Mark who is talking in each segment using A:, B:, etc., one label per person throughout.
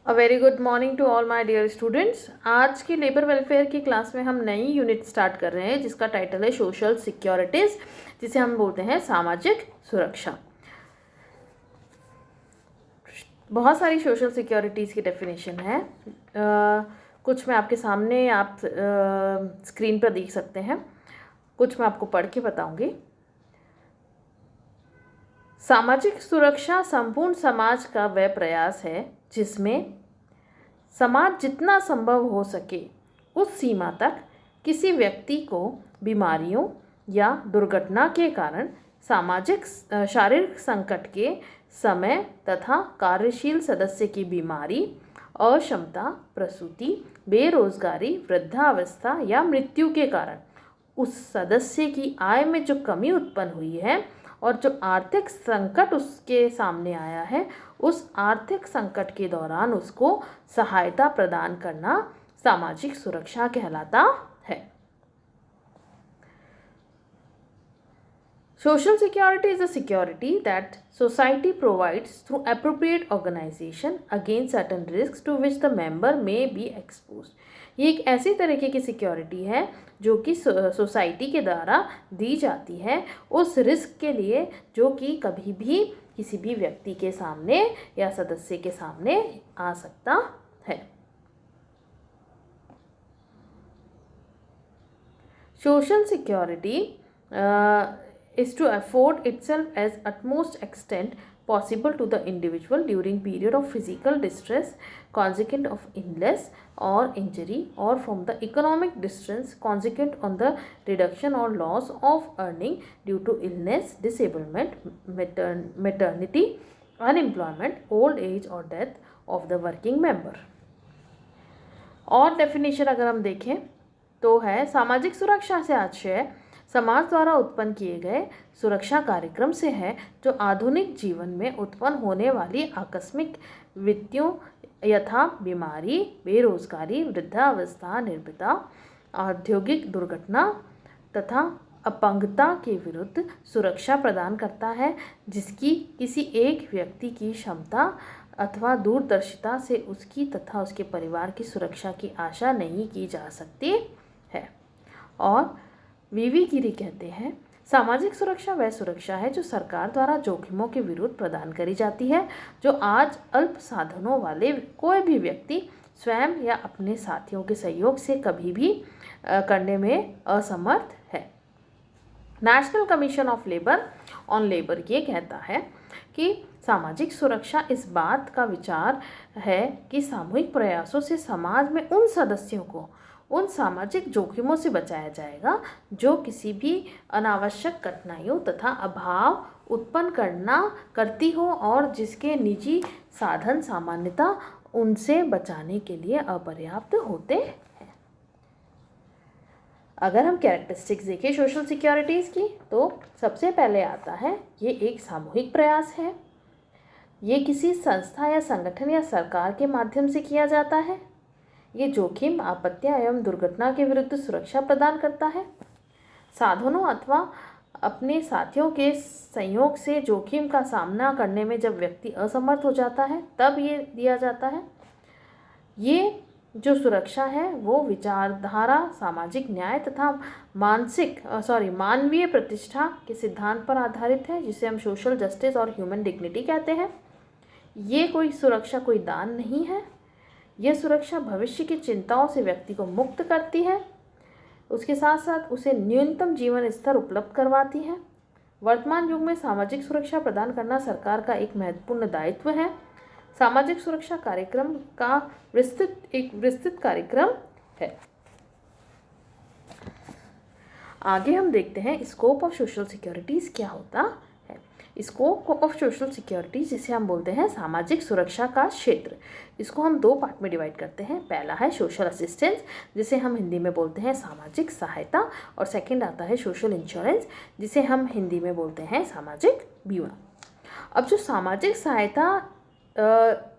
A: A very good morning to all my dear students. आज की labour welfare की class में हम नई यूनिट स्टार्ट कर रहे हैं जिसका टाइटल है सोशल सिक्योरिटीज़, जिसे हम बोलते हैं सामाजिक सुरक्षा। बहुत सारी सोशल सिक्योरिटीज़ की डेफिनेशन है। कुछ मैं आपके सामने आप स्क्रीन पर देख सकते हैं, कुछ मैं आपको पढ़ के बताऊंगी। सामाजिक सुरक्षा संपूर्ण समाज का वह प्रयास है जिसमें समाज जितना संभव हो सके उस सीमा तक किसी व्यक्ति को बीमारियों या दुर्घटना के कारण सामाजिक शारीरिक संकट के समय तथा कार्यशील सदस्य की बीमारी, अक्षमता, प्रसूति, बेरोजगारी, वृद्धावस्था या मृत्यु के कारण उस सदस्य की आय में जो कमी उत्पन्न हुई है और जो आर्थिक संकट उसके सामने आया है, उस आर्थिक संकट के दौरान उसको सहायता प्रदान करना सामाजिक सुरक्षा कहलाता है। Social security is a security that society provides through appropriate organization against certain risks to which the member may be exposed। ये एक ऐसी तरीके की सिक्योरिटी है जो कि सोसाइटी के द्वारा दी जाती है उस रिस्क के लिए जो कि कभी भी किसी भी व्यक्ति के सामने या सदस्य के सामने आ सकता है। Social security is to afford itself as utmost extent possible to the individual during period of physical distress consequent of illness or injury or from the economic distress consequent on the reduction or loss of earning due to illness, disablement, maternity, unemployment, old age or death of the working member। और definition अगर हम देखें तो है सामाजिक सुरक्षा से आशय समाज द्वारा उत्पन्न किए गए सुरक्षा कार्यक्रम से है जो आधुनिक जीवन में उत्पन्न होने वाली आकस्मिक वित्तीयों यथा बीमारी, बेरोजगारी, वृद्धावस्था, निर्भरता, औद्योगिक दुर्घटना तथा अपंगता के विरुद्ध सुरक्षा प्रदान करता है, जिसकी किसी एक व्यक्ति की क्षमता अथवा दूरदर्शिता से उसकी तथा उसके परिवार की सुरक्षा की आशा नहीं की जा सकती है। और वीवी गिरी कहते हैं सामाजिक सुरक्षा वह सुरक्षा है जो सरकार द्वारा जोखिमों के विरुद्ध प्रदान करी जाती है जो आज अल्प साधनों वाले कोई भी व्यक्ति स्वयं या अपने साथियों के सहयोग से कभी भी करने में असमर्थ है। National commission of labour on labour ये कहता है कि सामाजिक सुरक्षा इस बात का विचार है कि सामूहिक प्रयासों से समाज में उन सदस्यों को उन सामाजिक जोखिमों से बचाया जाएगा जो किसी भी अनावश्यक कठिनाइयों तथा अभाव उत्पन्न करती हो और जिसके निजी साधन सामान्यतः उनसे बचाने के लिए अपर्याप्त होते हैं। अगर हम कैरेक्टरिस्टिक्स देखें सोशल सिक्योरिटीज़ की तो सबसे पहले आता है ये एक सामूहिक प्रयास है। ये किसी संस्था या संगठन या सरकार के माध्यम से किया जाता है। ये जोखिम, आपत्तियां एवं दुर्घटना के विरुद्ध सुरक्षा प्रदान करता है। साधनों अथवा अपने साथियों के संयोग से जोखिम का सामना करने में जब व्यक्ति असमर्थ हो जाता है तब ये दिया जाता है। ये जो सुरक्षा है वो विचारधारा, सामाजिक न्याय तथा मानवीय प्रतिष्ठा के सिद्धांत पर आधारित है जिसे हम सोशल जस्टिस और ह्यूमन डिग्निटी कहते हैं। ये कोई सुरक्षा कोई दान नहीं है। यह सुरक्षा भविष्य की चिंताओं से व्यक्ति को मुक्त करती है, उसके साथ साथ उसे न्यूनतम जीवन स्तर उपलब्ध करवाती है। वर्तमान युग में सामाजिक सुरक्षा प्रदान करना सरकार का एक महत्वपूर्ण दायित्व है। सामाजिक सुरक्षा कार्यक्रम का विस्तृत कार्यक्रम है। आगे हम देखते हैं स्कोप ऑफ सोशल सिक्योरिटीज़ क्या होता है। स्कोप ऑफ सोशल सिक्योरिटी जिसे हम बोलते हैं सामाजिक सुरक्षा का क्षेत्र, इसको हम दो पार्ट में डिवाइड करते हैं। पहला है सोशल असिस्टेंस जिसे हम हिंदी में बोलते हैं सामाजिक सहायता, और सेकंड आता है सोशल इंश्योरेंस जिसे हम हिंदी में बोलते हैं सामाजिक बीमा। अब जो सामाजिक सहायता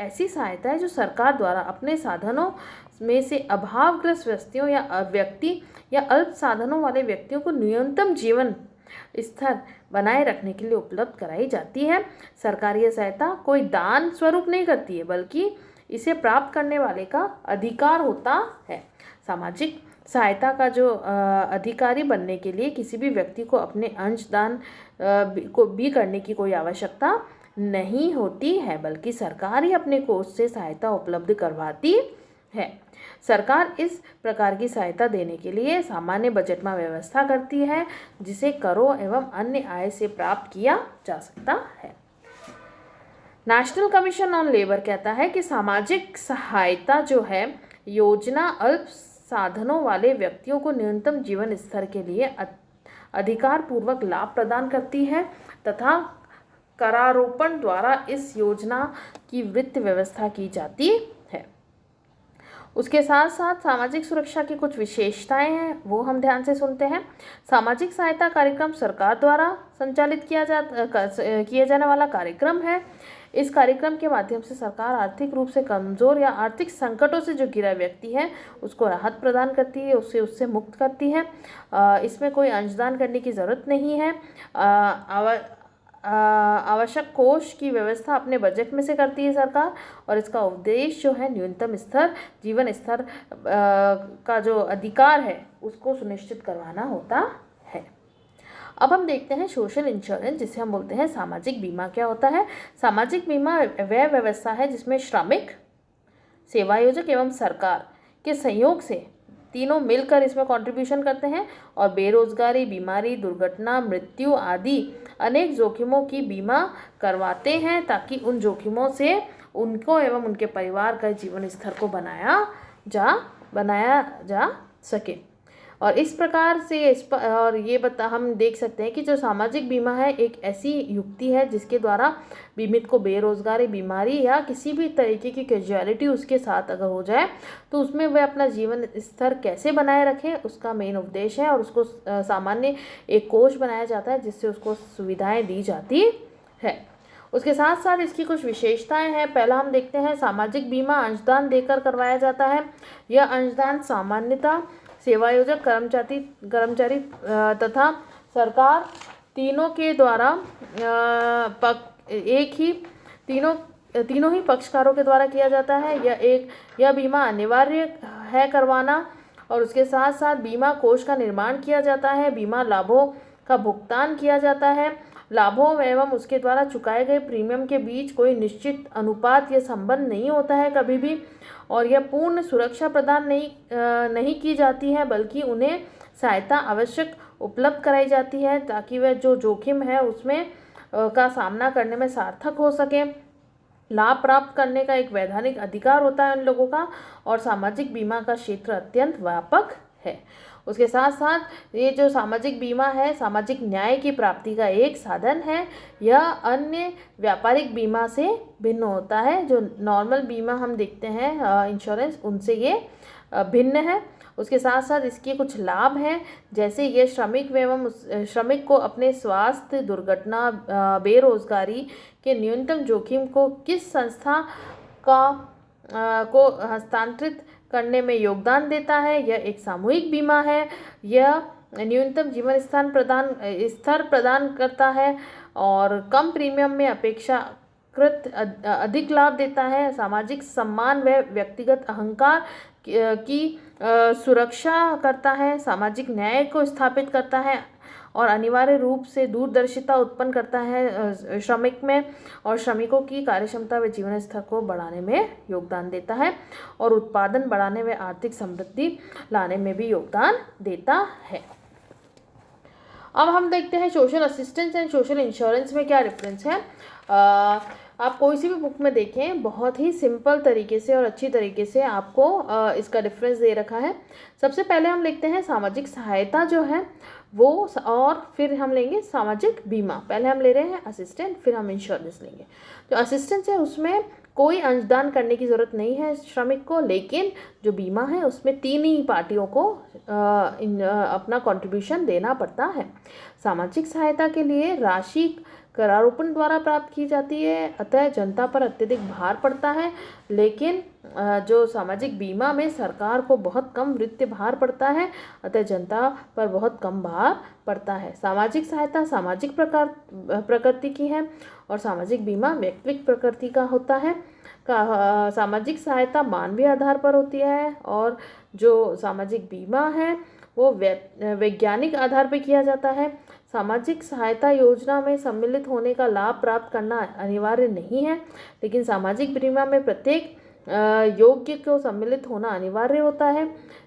A: ऐसी सहायता है जो सरकार द्वारा अपने साधनों में से अभावग्रस्त व्यक्तियों या अल्प साधनों वाले व्यक्तियों को न्यूनतम जीवन स्तर बनाए रखने के लिए उपलब्ध कराई जाती है। सरकार यह सहायता कोई दान स्वरूप नहीं करती है बल्कि इसे प्राप्त करने वाले का अधिकार होता है। सामाजिक सहायता का जो अधिकारी बनने के लिए किसी भी व्यक्ति को अपने अंशदान को भी करने की कोई आवश्यकता नहीं होती है, बल्कि सरकार ही अपने कोष से सहायता उपलब्ध करवाती है। सरकार इस प्रकार की सहायता देने के लिए सामान्य बजट में व्यवस्था करती है, जिसे करों एवं अन्य आय से प्राप्त किया जा सकता है। नेशनल कमीशन ऑन लेबर कहता है कि सामाजिक सहायता जो है योजना अल्प साधनों वाले व्यक्तियों को न्यूनतम जीवन स्तर के लिए अधिकार पूर्वक लाभ प्रदान करती है तथा करारोपण द्वारा इस योजना की वित्त व्यवस्था की जाती है। उसके साथ साथ सामाजिक सुरक्षा की कुछ विशेषताएं हैं, वो हम ध्यान से सुनते हैं। सामाजिक सहायता कार्यक्रम सरकार द्वारा संचालित किया जाने वाला कार्यक्रम है। इस कार्यक्रम के माध्यम से सरकार आर्थिक रूप से कमज़ोर या आर्थिक संकटों से जो घिरा व्यक्ति है उसको राहत प्रदान करती है, उससे मुक्त करती है। इसमें कोई अंशदान करने की ज़रूरत नहीं है। आवश्यक कोष की व्यवस्था अपने बजट में से करती है सरकार, और इसका उद्देश्य जो है न्यूनतम जीवन स्तर का जो अधिकार है उसको सुनिश्चित करवाना होता है। अब हम देखते हैं सोशल इंश्योरेंस, जिसे हम बोलते हैं सामाजिक बीमा। क्या होता है? सामाजिक बीमा वह व्यवस्था है जिसमें श्रमिक, सेवायोजक एवं सरकार के सहयोग से तीनों मिलकर इसमें कंट्रीब्यूशन करते हैं और बेरोजगारी, बीमारी, दुर्घटना, मृत्यु आदि अनेक जोखिमों की बीमा करवाते हैं, ताकि उन जोखिमों से उनको एवं उनके परिवार का जीवन स्तर को बनाया जा सके। और इस प्रकार से हम देख सकते हैं कि जो सामाजिक बीमा है एक ऐसी युक्ति है जिसके द्वारा बीमित को बेरोजगारी, बीमारी या किसी भी तरीके की कैजुअलिटी उसके साथ अगर हो जाए तो उसमें वह अपना जीवन स्तर कैसे बनाए रखें उसका मेन उद्देश्य है, और उसको सामान्य एक कोष बनाया जाता है जिससे उसको सुविधाएं दी जाती है। उसके साथ साथ इसकी कुछ विशेषताएं हैं। पहला हम देखते हैं सामाजिक बीमा अंशदान देकर करवाया जाता है। यह अंशदान सामान्यतः सेवायोजक, कर्मचारी तथा सरकार तीनों के द्वारा तीनों ही पक्षकारों के द्वारा किया जाता है। यह बीमा अनिवार्य है करवाना, और उसके साथ साथ बीमा कोष का निर्माण किया जाता है। बीमा लाभों का भुगतान किया जाता है। लाभों एवं उसके द्वारा चुकाए गए प्रीमियम के बीच कोई निश्चित अनुपात या संबंध नहीं होता है कभी भी, और यह पूर्ण सुरक्षा प्रदान नहीं की जाती है, बल्कि उन्हें सहायता आवश्यक उपलब्ध कराई जाती है ताकि वह जो जोखिम है उसमें का सामना करने में सार्थक हो सके। लाभ प्राप्त करने का एक वैधानिक अधिकार होता है उन लोगों का, और सामाजिक बीमा का क्षेत्र अत्यंत व्यापक है। उसके साथ साथ ये जो सामाजिक बीमा है सामाजिक न्याय की प्राप्ति का एक साधन है। यह अन्य व्यापारिक बीमा से भिन्न होता है। जो नॉर्मल बीमा हम देखते हैं इंश्योरेंस, उनसे ये भिन्न है। उसके साथ साथ इसके कुछ लाभ हैं, जैसे ये श्रमिक को अपने स्वास्थ्य, दुर्घटना, बेरोजगारी के न्यूनतम जोखिम को किस संस्था को हस्तांतरित करने में योगदान देता है। यह एक सामूहिक बीमा है। यह न्यूनतम जीवन स्तर प्रदान करता है और कम प्रीमियम में अपेक्षाकृत अधिक लाभ देता है। सामाजिक सम्मान व व्यक्तिगत अहंकार की सुरक्षा करता है। सामाजिक न्याय को स्थापित करता है और अनिवार्य रूप से दूरदर्शिता उत्पन्न करता है श्रमिक में, और श्रमिकों की कार्यक्षमता व जीवन स्तर को बढ़ाने में योगदान देता है, और उत्पादन बढ़ाने व आर्थिक समृद्धि लाने में भी योगदान देता है। अब हम देखते हैं social assistance and social insurance में क्या डिफरेंस है। आप कोई सी भी बुक में देखें, बहुत ही सिंपल तरीके से और अच्छी तरीके से आपको इसका डिफरेंस दे रखा है। सबसे पहले हम लिखते हैं सामाजिक सहायता जो है वो, और फिर हम लेंगे सामाजिक बीमा। पहले हम ले रहे हैं असिस्टेंट, फिर हम इंश्योरेंस लेंगे। जो असिस्टेंस है उसमें कोई अंशदान करने की ज़रूरत नहीं है श्रमिक को, लेकिन जो बीमा है उसमें तीन ही पार्टियों को अपना कंट्रीब्यूशन देना पड़ता है। सामाजिक सहायता के लिए राशि करारोपण द्वारा प्राप्त की जाती है, अतः जनता पर अत्यधिक भार पड़ता है। लेकिन जो सामाजिक बीमा में सरकार को बहुत कम वित्तीय भार पड़ता है, अतः जनता पर बहुत कम भार पड़ता है। सामाजिक सहायता सामाजिक प्रकृति की है और सामाजिक बीमा व्यक्तिगत प्रकृति का होता है। सामाजिक सहायता मानवीय आधार पर होती है और जो सामाजिक बीमा है वो वैज्ञानिक आधार पर किया जाता है। सामाजिक सहायता योजना में सम्मिलित होने का लाभ प्राप्त करना अनिवार्य नहीं है, लेकिन सामाजिक बीमा में प्रत्येक योग्य को सम्मिलित होना अनिवार्य होता है।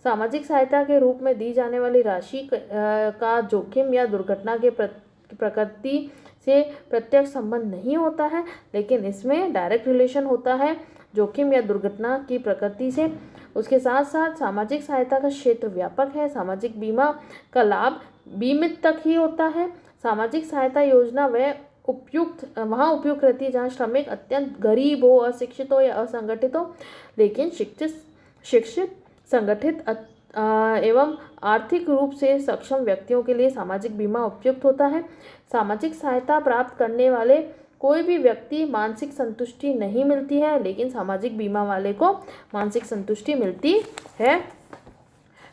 A: सामाजिक सहायता के रूप में दी जाने वाली राशि का जोखिम या दुर्घटना के प्रकृति से प्रत्यक्ष संबंध नहीं होता है, लेकिन इसमें डायरेक्ट रिलेशन होता है जोखिम या दुर्घटना की प्रकृति से। उसके साथ साथ सामाजिक सहायता का क्षेत्र व्यापक है। सामाजिक बीमा का लाभ बीमित तक ही होता है। सामाजिक सहायता योजना वहाँ उपयुक्त रहती है जहाँ श्रमिक अत्यंत गरीब हो, अशिक्षित हो या असंगठित हो, लेकिन शिक्षित संगठित एवं आर्थिक रूप से सक्षम व्यक्तियों के लिए सामाजिक बीमा उपयुक्त होता है। सामाजिक सहायता प्राप्त करने वाले कोई भी व्यक्ति मानसिक संतुष्टि नहीं मिलती है, लेकिन सामाजिक बीमा वाले को मानसिक संतुष्टि मिलती है।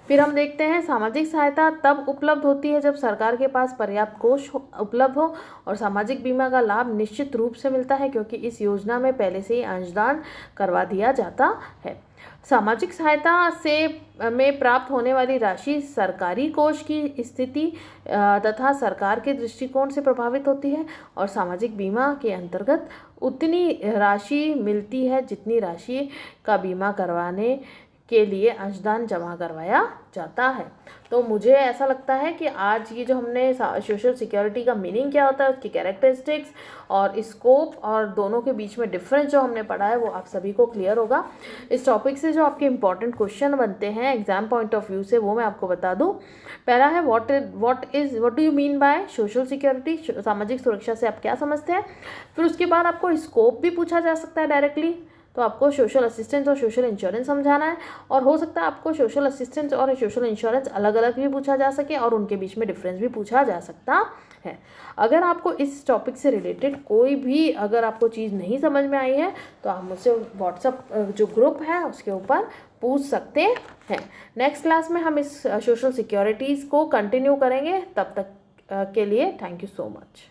A: फिर हम देखते हैं सामाजिक सहायता तब उपलब्ध होती है जब सरकार के पास पर्याप्त कोष उपलब्ध हो और सामाजिक बीमा का लाभ निश्चित रूप से मिलता है, क्योंकि इस योजना में पहले से ही अंशदान करवा दिया जाता है। सामाजिक सहायता में प्राप्त होने वाली राशि सरकारी कोष की स्थिति तथा सरकार के दृष्टिकोण से प्रभावित होती है और सामाजिक बीमा के अंतर्गत उतनी राशि मिलती है जितनी राशि का बीमा करवाने के लिए अंशदान जमा करवाया जाता है। तो मुझे ऐसा लगता है कि आज ये जो हमने सोशल सिक्योरिटी का मीनिंग क्या होता है, उसकी कैरेक्टरिस्टिक्स और स्कोप और दोनों के बीच में डिफरेंस जो हमने पढ़ा है वो आप सभी को क्लियर होगा। इस टॉपिक से जो आपके इंपॉर्टेंट क्वेश्चन बनते हैं एग्जाम पॉइंट ऑफ व्यू से वो मैं आपको बता दूं। पहला है what do you mean by social security, सामाजिक सुरक्षा से आप क्या समझते हैं। फिर उसके बाद आपको स्कोप भी पूछा जा सकता है डायरेक्टली, तो आपको सोशल असिस्टेंस और सोशल इंश्योरेंस समझाना है और हो सकता है आपको सोशल असिस्टेंस और सोशल इंश्योरेंस अलग अलग भी पूछा जा सके और उनके बीच में डिफरेंस भी पूछा जा सकता है। अगर आपको इस टॉपिक से रिलेटेड कोई भी अगर आपको चीज़ नहीं समझ में आई है तो आप मुझसे व्हाट्सएप जो ग्रुप है उसके ऊपर पूछ सकते हैं। नेक्स्ट क्लास में हम इस सोशल सिक्योरिटीज़ को कंटिन्यू करेंगे। तब तक के लिए थैंक यू सो मच।